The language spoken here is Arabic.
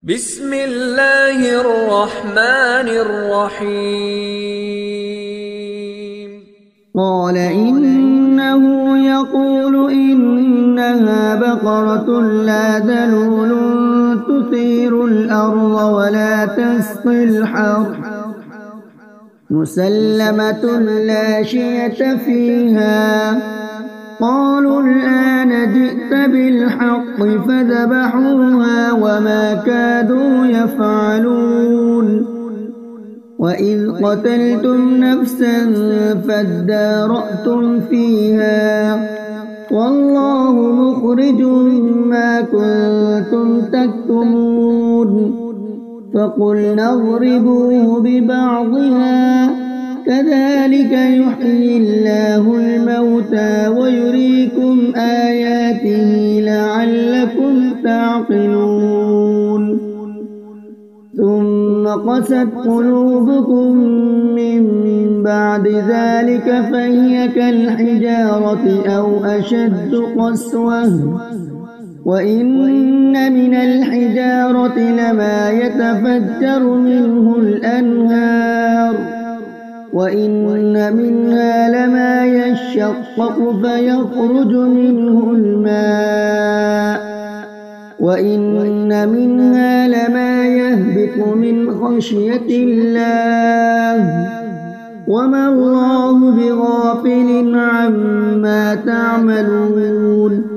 بسم الله الرحمن الرحيم. قال إنه يقول إنها بقرة لا ذلول تثير الأرض ولا تسقي الحرث مسلمة لا شية فيها. قالوا الآن جئت بالحق فذبحوها وما كادوا يفعلون. وإذ قتلتم نفسا فادارأتم فيها والله مخرج ما كنتم تكتمون. فقلنا اضربوه ببعضها كذلك يحيي الله الموتى ويريكم آياته لعلكم تعقلون. ثم قست قلوبكم من بعد ذلك فهي كالحجارة أو أشد قسوة. وإن من الحجارة لما يتفجر منه الأنهار وإن منها لما يشقق فيخرج منه الماء وإن منها لما يهبط من خشية الله وما الله بغافل عما تعملون.